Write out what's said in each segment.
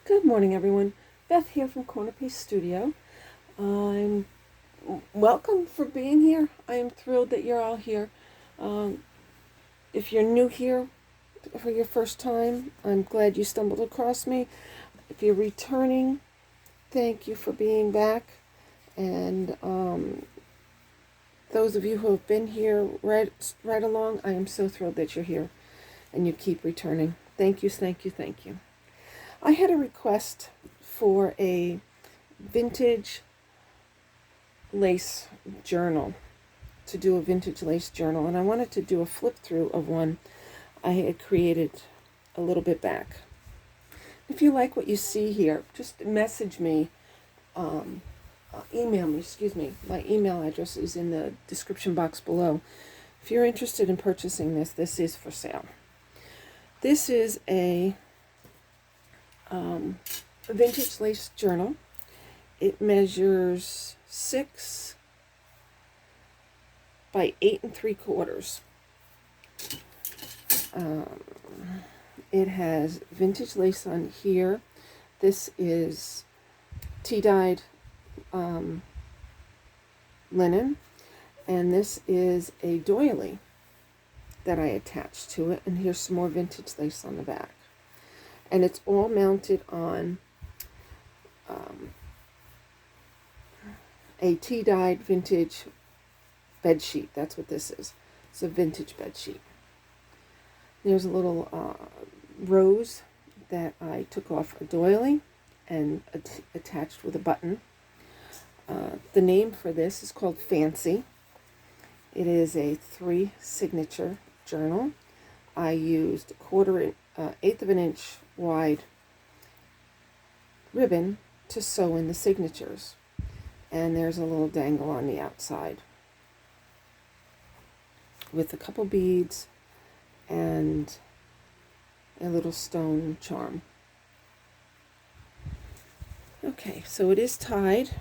Good morning, everyone. Beth here from CornerPiece Studio. I'm welcome for being here. I am thrilled that you're all here. If you're new here for your first time, I'm glad you stumbled across me. If you're returning, thank you for being back. And those of you who have been here right along, I am so thrilled that you're here and you keep returning. Thank you, thank you, thank you. I had a request for a vintage lace journal, to do a vintage lace journal, and I wanted to do a flip through of one I had created a little bit back. If you like what you see here, just message me, email me, my email address is in the description box below. If you're interested in purchasing this is for sale. This is a vintage lace journal. It measures 6 by 8 3/4. It has vintage lace on here. This is tea-dyed linen, and this is a doily that I attached to it, and here's some more vintage lace on the back. And it's all mounted on a tea-dyed vintage bed sheet. That's what this is. It's a vintage bed sheet. There's a little rose that I took off a doily and attached with a button. The name for this is called Fancy. It is a 3 signature journal. I used eighth of an inch wide ribbon to sew in the signatures, and there's a little dangle on the outside with a couple beads and a little stone charm. Okay, so it is tied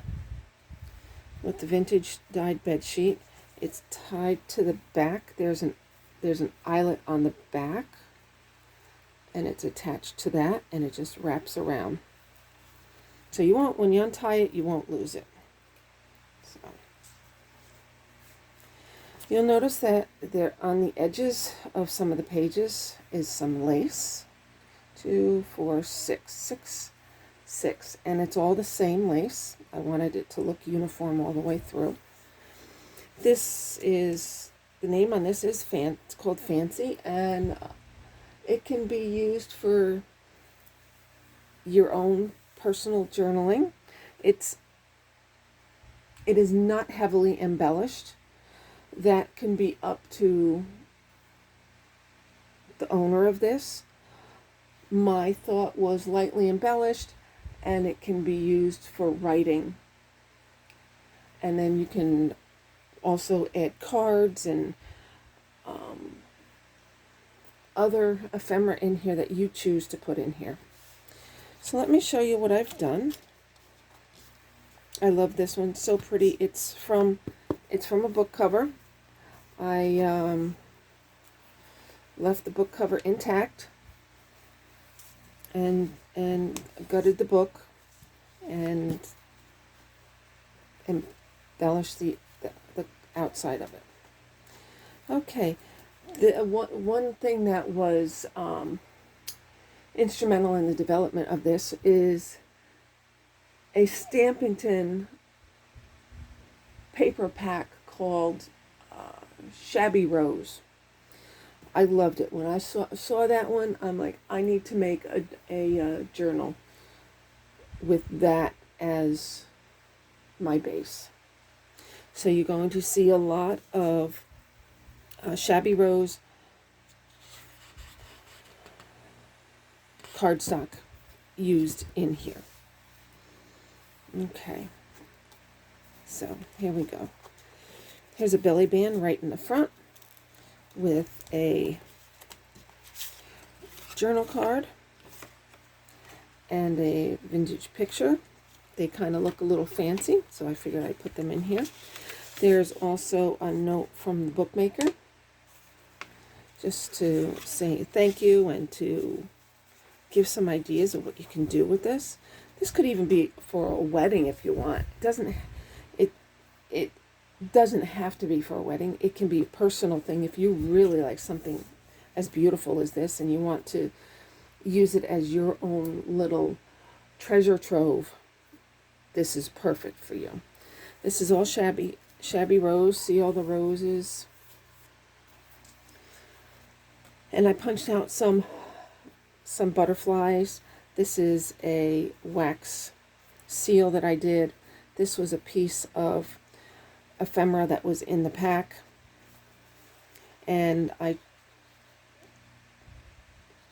with the vintage dyed bed sheet. It's tied to the back. There's an eyelet on the back, and it's attached to that, and it just wraps around. So you won't, when you untie it, you won't lose it. So you'll notice that there on the edges of some of the pages is some lace. 2, 4, 6, and it's all the same lace. I wanted it to look uniform all the way through. This is, the name on this is it's called Fancy, and it can be used for your own personal journaling. It is not heavily embellished. That can be up to the owner of this. My thought was lightly embellished, and it can be used for writing. And then you can also add cards and other ephemera in here that you choose to put in here. So let me show you what I've done. I love this one, so pretty. It's from a book cover. I left the book cover intact and gutted the book and embellished the outside of it. Okay, the one thing that was instrumental in the development of this is a Stampington paper pack called Shabby Rose. I loved it. When I saw that one, I'm like, I need to make a journal with that as my base. So you're going to see a lot of Shabby Rose cardstock used in here. Okay, so here we go. Here's a belly band right in the front with a journal card and a vintage picture. They kind of look a little fancy, so I figured I'd put them in here. There's also a note from the bookmaker, just to say thank you and to give some ideas of what you can do with this. This could even be for a wedding if you want. It doesn't have to be for a wedding. It can be a personal thing if you really like something as beautiful as this and you want to use it as your own little treasure trove. This is perfect for you. This is all shabby rose. See all the roses? And I punched out some butterflies. This is a wax seal that I did. This was a piece of ephemera that was in the pack. And I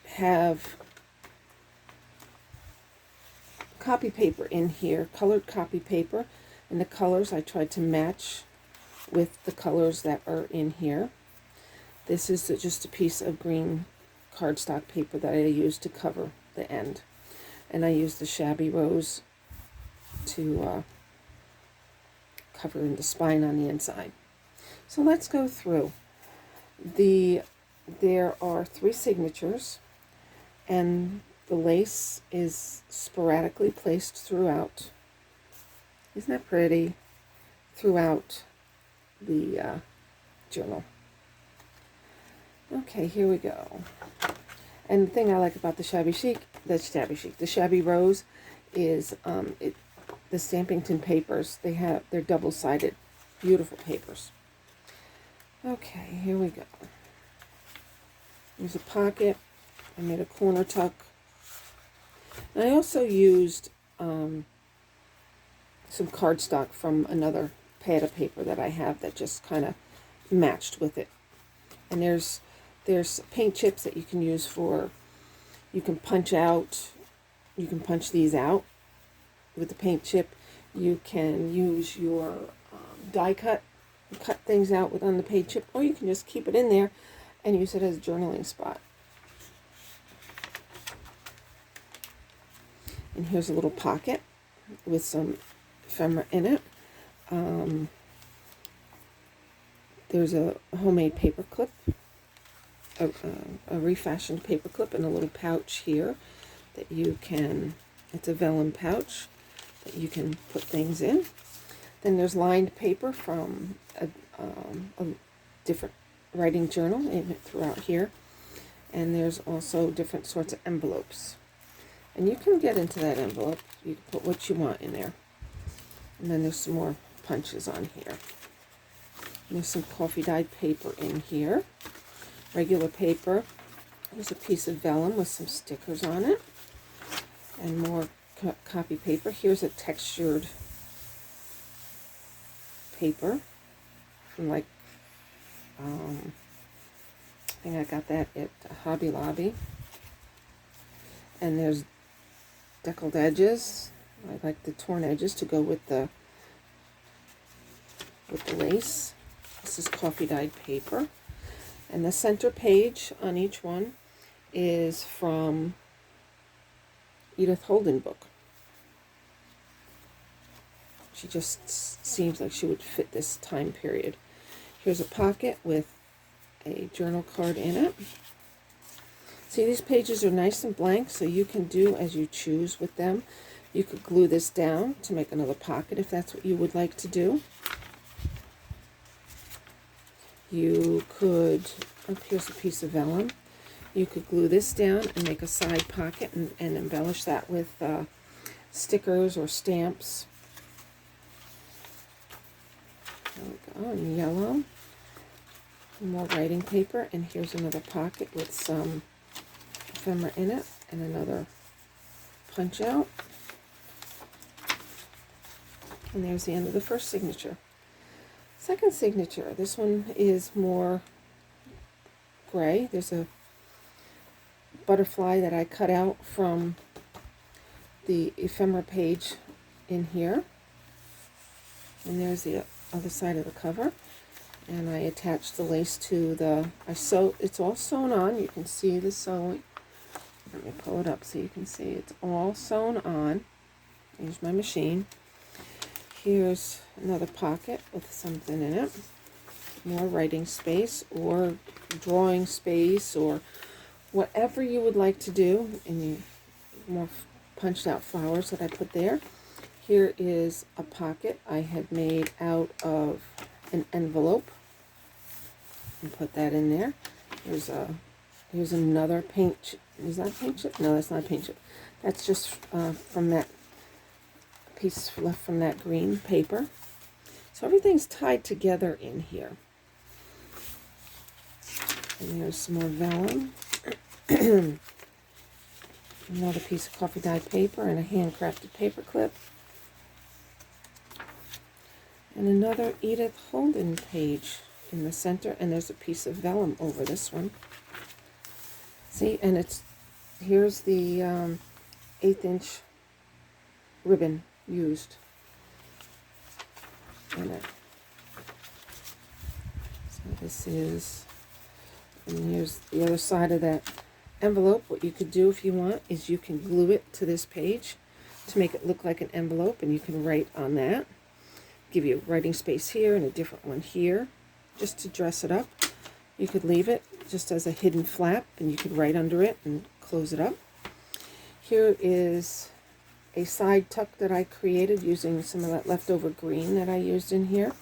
have copy paper in here, colored copy paper. And the colors I tried to match with the colors that are in here. This is just a piece of green cardstock paper that I used to cover the end. And I used the shabby rose to cover in the spine on the inside. So let's go through. There are 3 signatures, and the lace is sporadically placed throughout. Isn't that pretty? Throughout the journal. Okay, here we go. And the thing I like about the shabby rose is the Stampington papers. They're double-sided, beautiful papers. Okay, here we go. There's a pocket. I made a corner tuck. And I also used some cardstock from another pad of paper that I have that just kind of matched with it. And there's paint chips that you can use for, you can punch these out with the paint chip. You can use your die cut and cut things out on the paint chip, or you can just keep it in there and use it as a journaling spot. And here's a little pocket with some ephemera in it. There's a homemade paper clip, a refashioned paper clip, and a little pouch here that you can, it's a vellum pouch that you can put things in. Then there's lined paper from a different writing journal throughout here. And there's also different sorts of envelopes. And you can get into that envelope. You can put what you want in there. And then there's some more punches on here. And there's some coffee dyed paper in here. Regular paper. There's a piece of vellum with some stickers on it. And more copy paper. Here's a textured paper. From like, I think I got that at Hobby Lobby. And there's deckled edges. I like the torn edges to go with the lace. This is coffee dyed paper. And the center page on each one is from Edith Holden book. She just seems like she would fit this time period. Here's a pocket with a journal card in it. See, these pages are nice and blank, so you can do as you choose with them. You could glue this down to make another pocket if that's what you would like to do. You could, oh, here's a piece of vellum. You could glue this down and make a side pocket and embellish that with stickers or stamps. There we go, in yellow. More writing paper, and here's another pocket with some ephemera in it, and another punch out. And there's the end of the first signature. Second signature, this one is more gray. There's a butterfly that I cut out from the ephemera page in here. And there's the other side of the cover. And I attached the lace to the, it's all sewn on. You can see the sewing. Let me pull it up so you can see it's all sewn on. Here's my machine. Here's another pocket with something in it. More writing space or drawing space or whatever you would like to do. And more punched out flowers that I put there. Here is a pocket I had made out of an envelope, and put that in there. Here's another paint chip. Is that paint chip? No, that's not paint chip. That's just from that piece left from that green paper. So everything's tied together in here. And there's some more vellum. Another piece of coffee dyed paper and a handcrafted paper clip. And another Edith Holden page in the center, and there's a piece of vellum over this one. See, and here's the 1/8 inch ribbon used in it. So this is, and here's the other side of that envelope. What you could do if you want is you can glue it to this page to make it look like an envelope, and you can write on that. Give you a writing space here and a different one here, just to dress it up. You could leave it just as a hidden flap, and you could write under it and close it up. Here is a side tuck that I created using some of that leftover green that I used in here,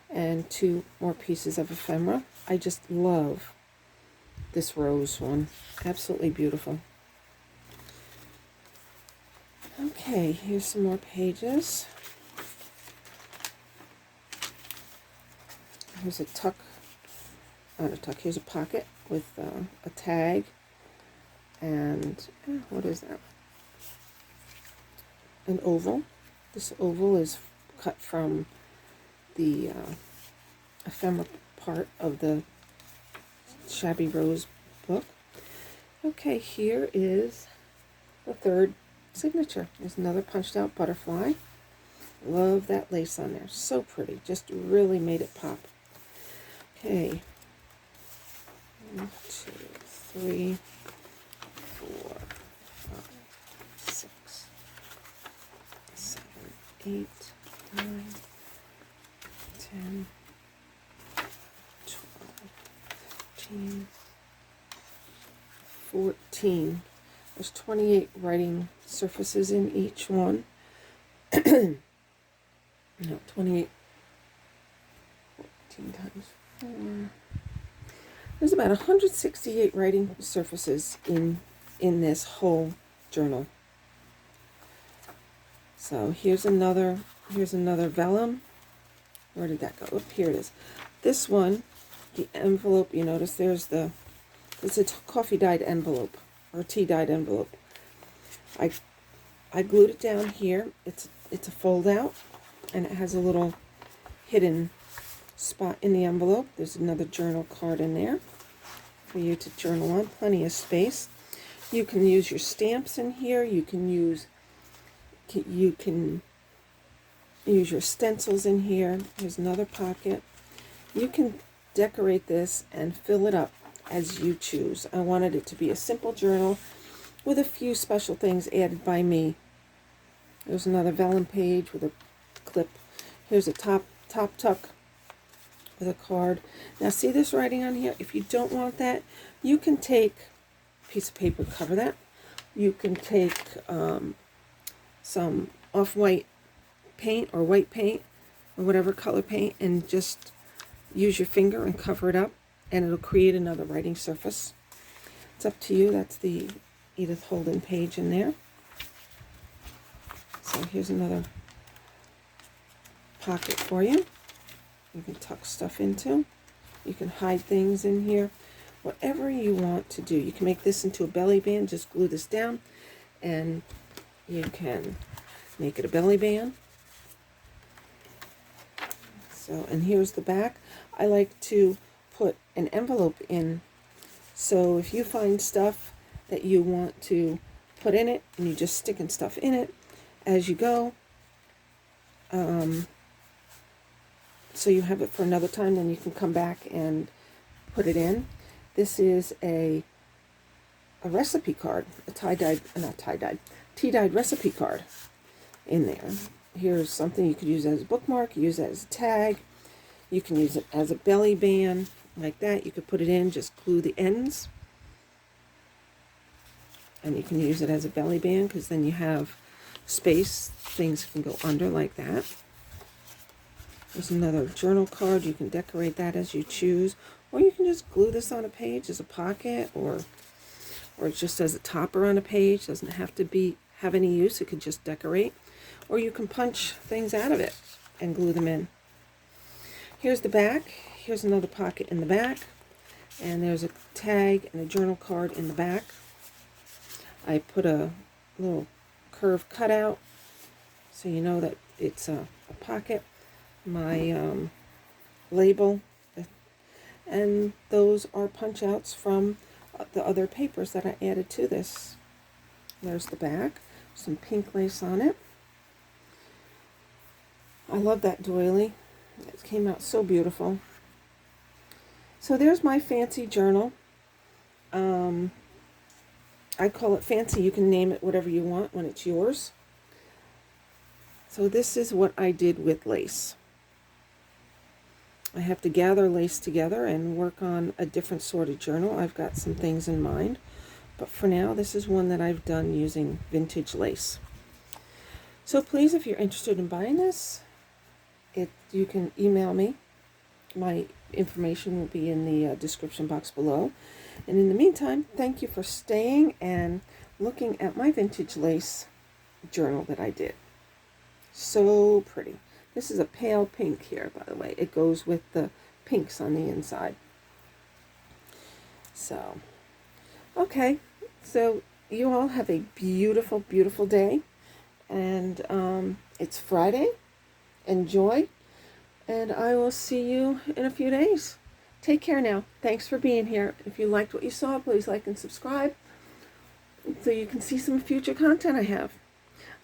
and 2 more pieces of ephemera. I just love this rose one. Absolutely beautiful. Okay, here's some more pages. Here's a tuck, not a tuck, here's a pocket with a tag, and what is that? An oval. This oval is cut from the ephemera part of the Shabby Rose book. Okay, here is the 3rd signature. There's another punched out butterfly. Love that lace on there. So pretty. Just really made it pop. Okay. 1, 2, 3, 4, 5, 6, 7, 8, 9, 10, 12, 13, 14. There's 28 writing surfaces in each one. No, 28. 14 times 4. There's about 168 writing surfaces in this whole journal. So here's another vellum. Where did that go? Oh, here it is. This one, the envelope, you notice it's a coffee dyed envelope or tea dyed envelope. I glued it down here. It's a fold out, and it has a little hidden spot in the envelope. There's another journal card in there for you to journal on. Plenty of space. You can use your stamps in here. You can use your stencils in here. There's another pocket. You can decorate this and fill it up as you choose. I wanted it to be a simple journal with a few special things added by me. There's another vellum page with a clip. Here's a top tuck with a card. Now see this writing on here? If you don't want that, you can take a piece of paper, cover that. You can take some off-white paint or white paint or whatever color paint, and just use your finger and cover it up, and it'll create another writing surface. It's up to you. That's the Edith Holden page in there. So here's another pocket for you. You can tuck stuff into. You can hide things in here. Whatever you want to do. You can make this into a belly band. Just glue this down, and you can make it a belly band. So, and here's the back. I like to put an envelope in. So if you find stuff that you want to put in it, and you just sticking stuff in it as you go, so you have it for another time, then you can come back and put it in. This is a recipe card, a tea-dyed recipe card in there. Here's something you could use as a bookmark, use it as a tag. You can use it as a belly band, like that. You could put it in, just glue the ends. And you can use it as a belly band because then you have space. Things can go under like that. There's another journal card. You can decorate that as you choose. Or you can just glue this on a page as a pocket, or just as a topper on a page. Doesn't have to have any use. It could just decorate. Or you can punch things out of it and glue them in. Here's the back. Here's another pocket in the back. And there's a tag and a journal card in the back. I put a little curved cutout so you know that it's a pocket. My label. And those are punch outs from the other papers that I added to this. There's the back. Some pink lace on it. I love that doily. It came out so beautiful. So there's my fancy journal. I call it fancy. You can name it whatever you want when it's yours. So this is what I did with lace. I have to gather lace together and work on a different sort of journal. I've got some things in mind. But for now, this is one that I've done using vintage lace. So please, if you're interested in buying this, you can email me. My information will be in the description box below. And in the meantime, thank you for staying and looking at my vintage lace journal that I did. So pretty. This is a pale pink here, by the way. It goes with the pinks on the inside. So, okay. So you all have a beautiful, beautiful day. And it's Friday. Enjoy. And I will see you in a few days. Take care now. Thanks for being here. If you liked what you saw, please like and subscribe so you can see some future content I have.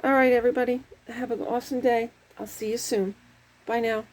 All right, everybody. Have an awesome day. I'll see you soon. Bye now.